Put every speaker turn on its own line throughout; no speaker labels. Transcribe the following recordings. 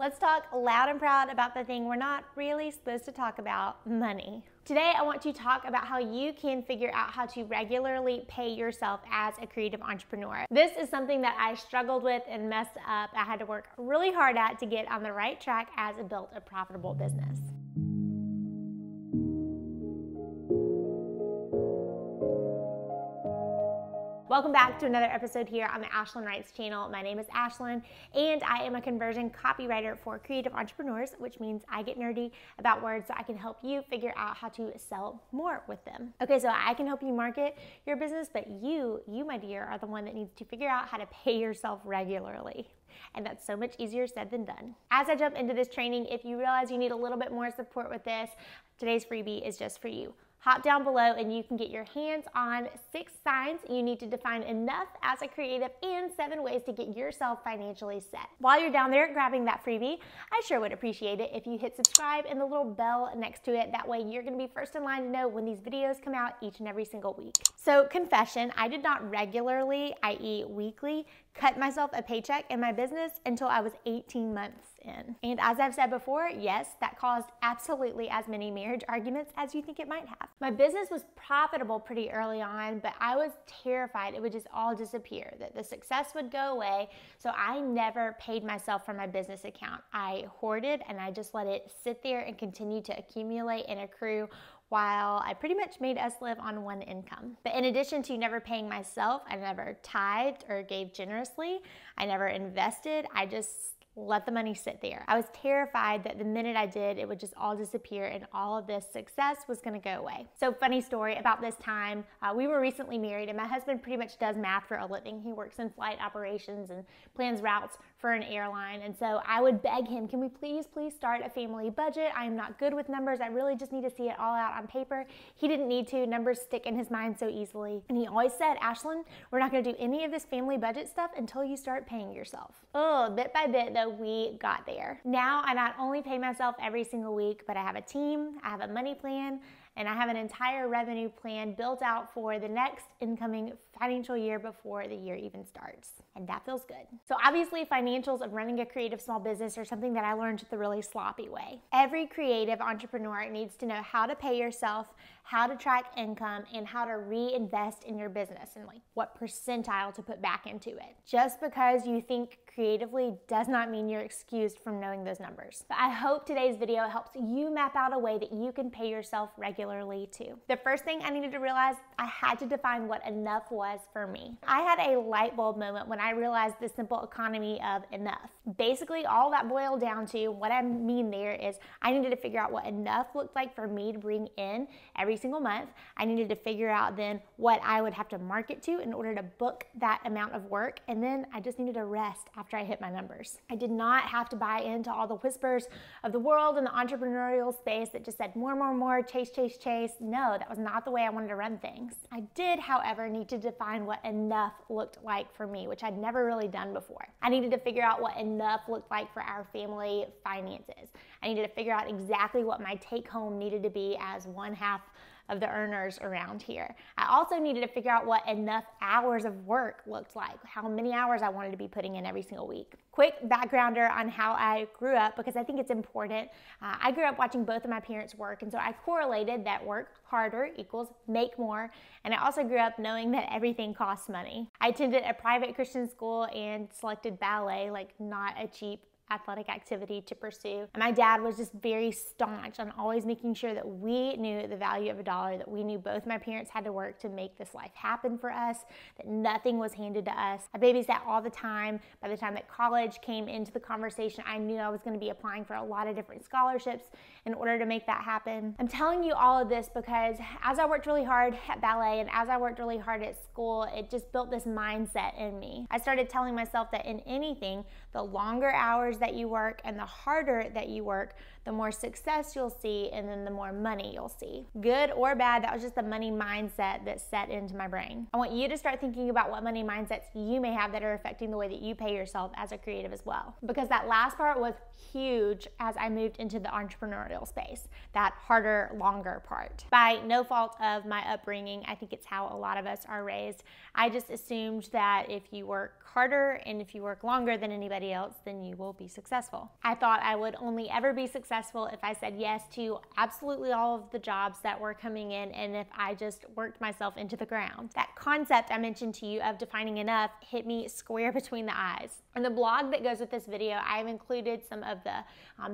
Let's talk loud and proud about the thing we're not really supposed to talk about, money. Today, I want to talk about how you can figure out how to regularly pay yourself as a creative entrepreneur. This is something that I struggled with and messed up. I had to work really hard at to get on the right track as I built a profitable business. Welcome back to another episode here on the Ashlyn Writes channel. My name is Ashlyn, and I am a conversion copywriter for creative entrepreneurs, which means I get nerdy about words so I can help you figure out how to sell more with them. Okay, so I can help you market your business, but you, my dear, are the one that needs to figure out how to pay yourself regularly. And that's so much easier said than done. As I jump into this training, if you realize you need a little bit more support with this, today's freebie is just for you. Hop down below and you can get your hands on 6 signs you need to define enough as a creative and 7 ways to get yourself financially set. While you're down there grabbing that freebie, I sure would appreciate it if you hit subscribe and the little bell next to it. That way you're gonna be first in line to know when these videos come out each and every single week. So confession, I did not regularly, i.e. weekly, cut myself a paycheck in my business until I was 18 months in. And as I've said before, yes, that caused absolutely as many marriage arguments as you think it might have. My business was profitable pretty early on, but I was terrified it would just all disappear, that the success would go away. So I never paid myself from my business account. I hoarded and I just let it sit there and continue to accumulate and accrue while I pretty much made us live on one income. But in addition to never paying myself, I never tithed or gave generously. I never invested. I just let the money sit there. I was terrified that the minute I did, it would just all disappear and all of this success was gonna go away. So funny story about this time, we were recently married and my husband pretty much does math for a living. He works in flight operations and plans routes for an airline. And so I would beg him, can we please start a family budget? I am not good with numbers. I really just need to see it all out on paper. He didn't need to. Numbers stick in his mind so easily. And he always said, Ashlyn, we're not gonna do any of this family budget stuff until you start paying yourself. Oh, bit by bit though, we got there. Now I not only pay myself every single week, but I have a team, I have a money plan, and I have an entire revenue plan built out for the next incoming financial year before the year even starts. And that feels good. So obviously financials of running a creative small business are something that I learned the really sloppy way. Every creative entrepreneur needs to know how to pay yourself, how to track income, and how to reinvest in your business and like what percentile to put back into it. Just because you think creatively does not mean you're excused from knowing those numbers. But I hope today's video helps you map out a way that you can pay yourself regularly too. The first thing I needed to realize, I had to define what enough was for me. I had a light bulb moment when I realized the simple economy of enough. Basically, all that boiled down to, what I mean there is, I needed to figure out what enough looked like for me to bring in every single month. I needed to figure out then what I would have to market to in order to book that amount of work. And then I just needed to rest after I hit my numbers. I did not have to buy into all the whispers of the world and the entrepreneurial space that just said more, chase. No, that was not the way I wanted to run things. I did, however, need to define what enough looked like for me, which I'd never really done before. I needed to figure out what enough looked like for our family finances. I needed to figure out exactly what my take home needed to be as one half of the earners around here. I also needed to figure out what enough hours of work looked like, how many hours I wanted to be putting in every single week. Quick backgrounder on how I grew up, because I think it's important. I grew up watching both of my parents work, and so I correlated that work harder equals make more, and I also grew up knowing that everything costs money. I attended a private Christian school and selected ballet, like not a cheap athletic activity to pursue. And my dad was just very staunch on always making sure that we knew the value of a dollar, that we knew both my parents had to work to make this life happen for us, that nothing was handed to us. I babysat all the time. By the time that college came into the conversation, I knew I was going to be applying for a lot of different scholarships in order to make that happen. I'm telling you all of this because as I worked really hard at ballet and as I worked really hard at school, it just built this mindset in me. I started telling myself that in anything, the longer hours that you work and the harder that you work, the more success you'll see and then the more money you'll see. Good or bad, that was just the money mindset that set into my brain. I want you to start thinking about what money mindsets you may have that are affecting the way that you pay yourself as a creative as well. Because that last part was huge as I moved into the entrepreneurial space, that harder, longer part. By no fault of my upbringing, I think it's how a lot of us are raised. I just assumed that if you work harder and if you work longer than anybody everybody else, then you will be successful. I thought I would only ever be successful if I said yes to absolutely all of the jobs that were coming in and if I just worked myself into the ground. That concept I mentioned to you of defining enough hit me square between the eyes. In the blog that goes with this video, I've included some of the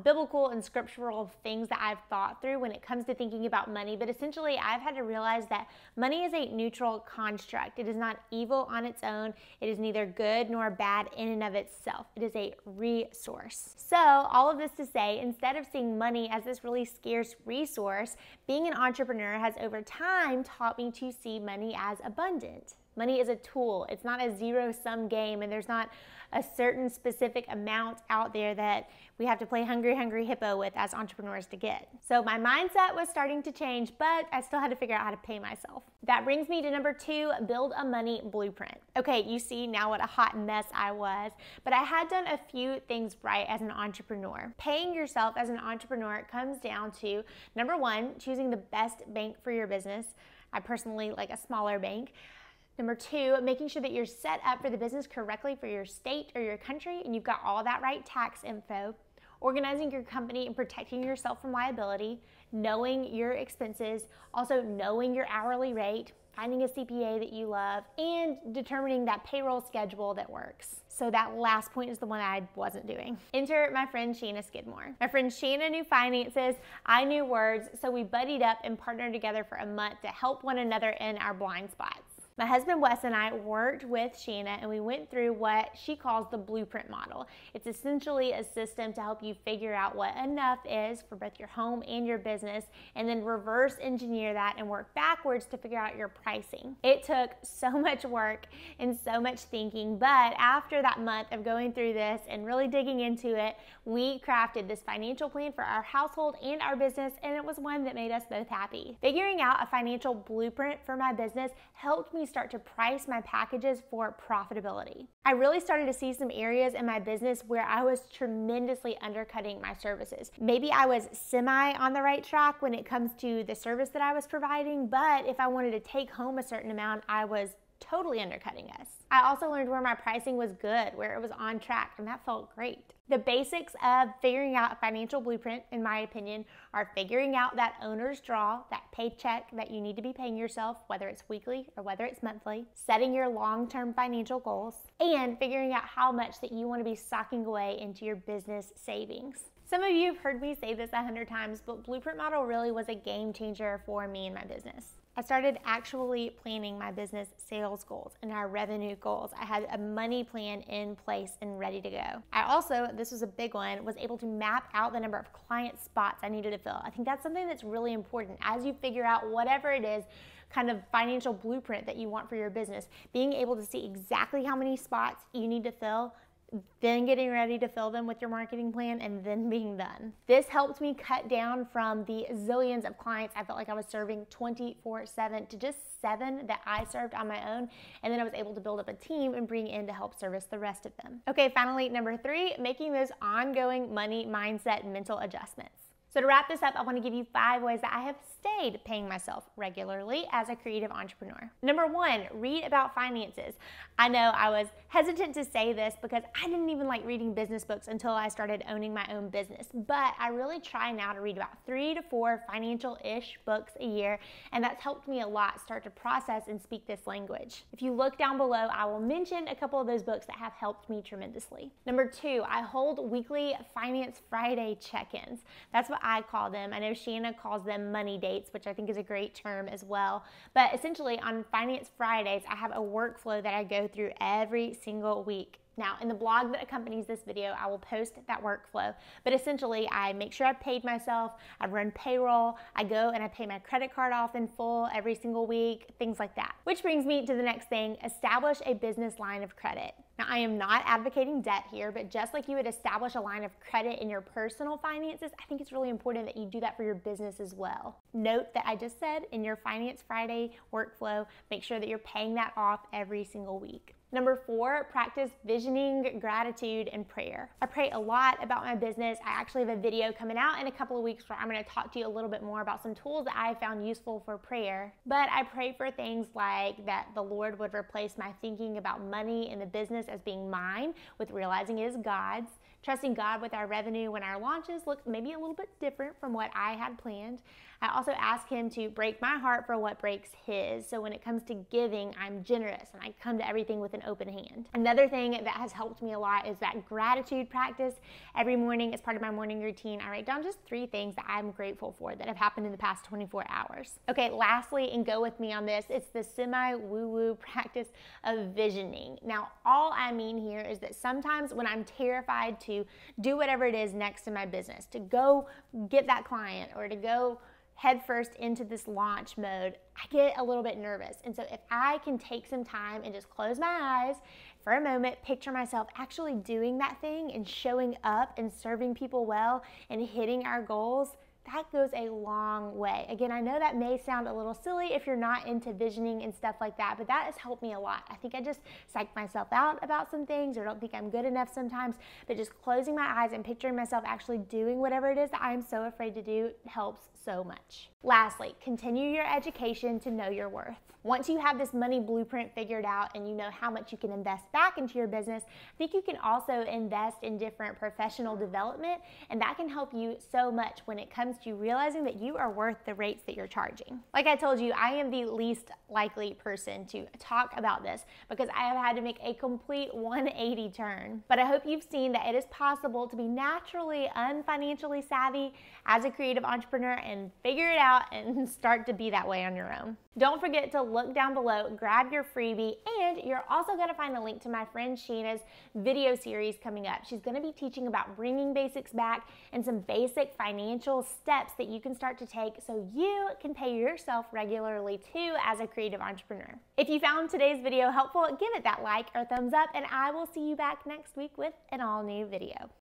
biblical and scriptural things that I've thought through when it comes to thinking about money, but essentially I've had to realize that money is a neutral construct. It is not evil on its own. It is neither good nor bad in and of itself. It is a resource. So all of this to say, instead of seeing money as this really scarce resource, being an entrepreneur has over time taught me to see money as abundant. Money is a tool. It's not a zero-sum game, and there's not a certain specific amount out there that we have to play hungry, hungry hippo with as entrepreneurs to get. So my mindset was starting to change, but I still had to figure out how to pay myself. That brings me to number 2, build a money blueprint. Okay, you see now what a hot mess I was, but I had done a few things right as an entrepreneur. Paying yourself as an entrepreneur comes down to, number 1, choosing the best bank for your business. I personally like a smaller bank. Number 2, making sure that you're set up for the business correctly for your state or your country and you've got all that right tax info. Organizing your company and protecting yourself from liability, knowing your expenses, also knowing your hourly rate, finding a CPA that you love, and determining that payroll schedule that works. So that last point is the one I wasn't doing. Enter my friend Shanna Skidmore. My friend Shanna knew finances, I knew words, so we buddied up and partnered together for a month to help one another in our blind spots. My husband Wes and I worked with Shanna and we went through what she calls the blueprint model. It's essentially a system to help you figure out what enough is for both your home and your business and then reverse engineer that and work backwards to figure out your pricing. It took so much work and so much thinking, but after that month of going through this and really digging into it, we crafted this financial plan for our household and our business, and it was one that made us both happy. Figuring out a financial blueprint for my business helped me start to price my packages for profitability. I really started to see some areas in my business where I was tremendously undercutting my services. Maybe I was semi on the right track when it comes to the service that I was providing, but if I wanted to take home a certain amount, I was totally undercutting us. I also learned where my pricing was good, where it was on track, and that felt great. The basics of figuring out a financial blueprint, in my opinion, are figuring out that owner's draw, that paycheck that you need to be paying yourself, whether it's weekly or whether it's monthly, setting your long-term financial goals, and figuring out how much that you want to be socking away into your business savings. Some of you have heard me say this 100 times, but Blueprint Model really was a game changer for me and my business. I started actually planning my business sales goals and our revenue goals. I had a money plan in place and ready to go. I also, this was a big one, was able to map out the number of client spots I needed to fill. I think that's something that's really important as you figure out whatever it is, kind of financial blueprint that you want for your business. Being able to see exactly how many spots you need to fill, then getting ready to fill them with your marketing plan, and then being done. This helped me cut down from the zillions of clients I felt like I was serving 24/7 to just 7 that I served on my own, and then I was able to build up a team and bring in to help service the rest of them. Okay, finally, number 3, making those ongoing money mindset mental adjustments. So to wrap this up, I want to give you 5 ways that I have stayed paying myself regularly as a creative entrepreneur. Number 1, read about finances. I know I was hesitant to say this because I didn't even like reading business books until I started owning my own business, but I really try now to read about 3 to 4 financial-ish books a year, and that's helped me a lot start to process and speak this language. If you look down below, I will mention a couple of those books that have helped me tremendously. Number 2, I hold weekly Finance Friday check-ins. That's what I call them. I know Shanna calls them money dates, which I think is a great term as well. But essentially on Finance Fridays, I have a workflow that I go through every single week. Now, in the blog that accompanies this video, I will post that workflow, but essentially I make sure I've paid myself, I run payroll, I go and I pay my credit card off in full every single week, things like that. Which brings me to the next thing, establish a business line of credit. Now, I am not advocating debt here, but just like you would establish a line of credit in your personal finances, I think it's really important that you do that for your business as well. Note that I just said in your Finance Friday workflow, make sure that you're paying that off every single week. Number 4, practice visioning, gratitude, and prayer. I pray a lot about my business. I actually have a video coming out in a couple of weeks where I'm going to talk to you a little bit more about some tools that I found useful for prayer. But I pray for things like that the Lord would replace my thinking about money in the business as being mine with realizing it is God's. Trusting God with our revenue when our launches look maybe a little bit different from what I had planned. I also ask Him to break my heart for what breaks His. So when it comes to giving, I'm generous and I come to everything with an open hand. Another thing that has helped me a lot is that gratitude practice. Every morning as part of my morning routine, I write down just 3 things that I'm grateful for that have happened in the past 24 hours. Okay, lastly, and go with me on this, it's the semi-woo-woo practice of visioning. Now, all I mean here is that sometimes when I'm terrified to do whatever it is next in my business, to go get that client or to go head first into this launch mode, I get a little bit nervous. And so if I can take some time and just close my eyes for a moment, picture myself actually doing that thing and showing up and serving people well and hitting our goals, that goes a long way. Again, I know that may sound a little silly if you're not into visioning and stuff like that, but that has helped me a lot. I think I just psych myself out about some things or don't think I'm good enough sometimes, but just closing my eyes and picturing myself actually doing whatever it is that I'm so afraid to do helps so much. Lastly, continue your education to know your worth. Once you have this money blueprint figured out and you know how much you can invest back into your business, I think you can also invest in different professional development, and that can help you so much when it comes to realizing that you are worth the rates that you're charging. Like I told you, I am the least likely person to talk about this because I have had to make a complete 180 turn. But I hope you've seen that it is possible to be naturally unfinancially savvy as a creative entrepreneur and figure it out and start to be that way on your own. Don't forget to look down below, grab your freebie, and you're also going to find a link to my friend Shanna's video series coming up. She's going to be teaching about bringing basics back and some basic financial steps that you can start to take so you can pay yourself regularly too as a creative entrepreneur. If you found today's video helpful, give it that like or thumbs up, and I will see you back next week with an all new video.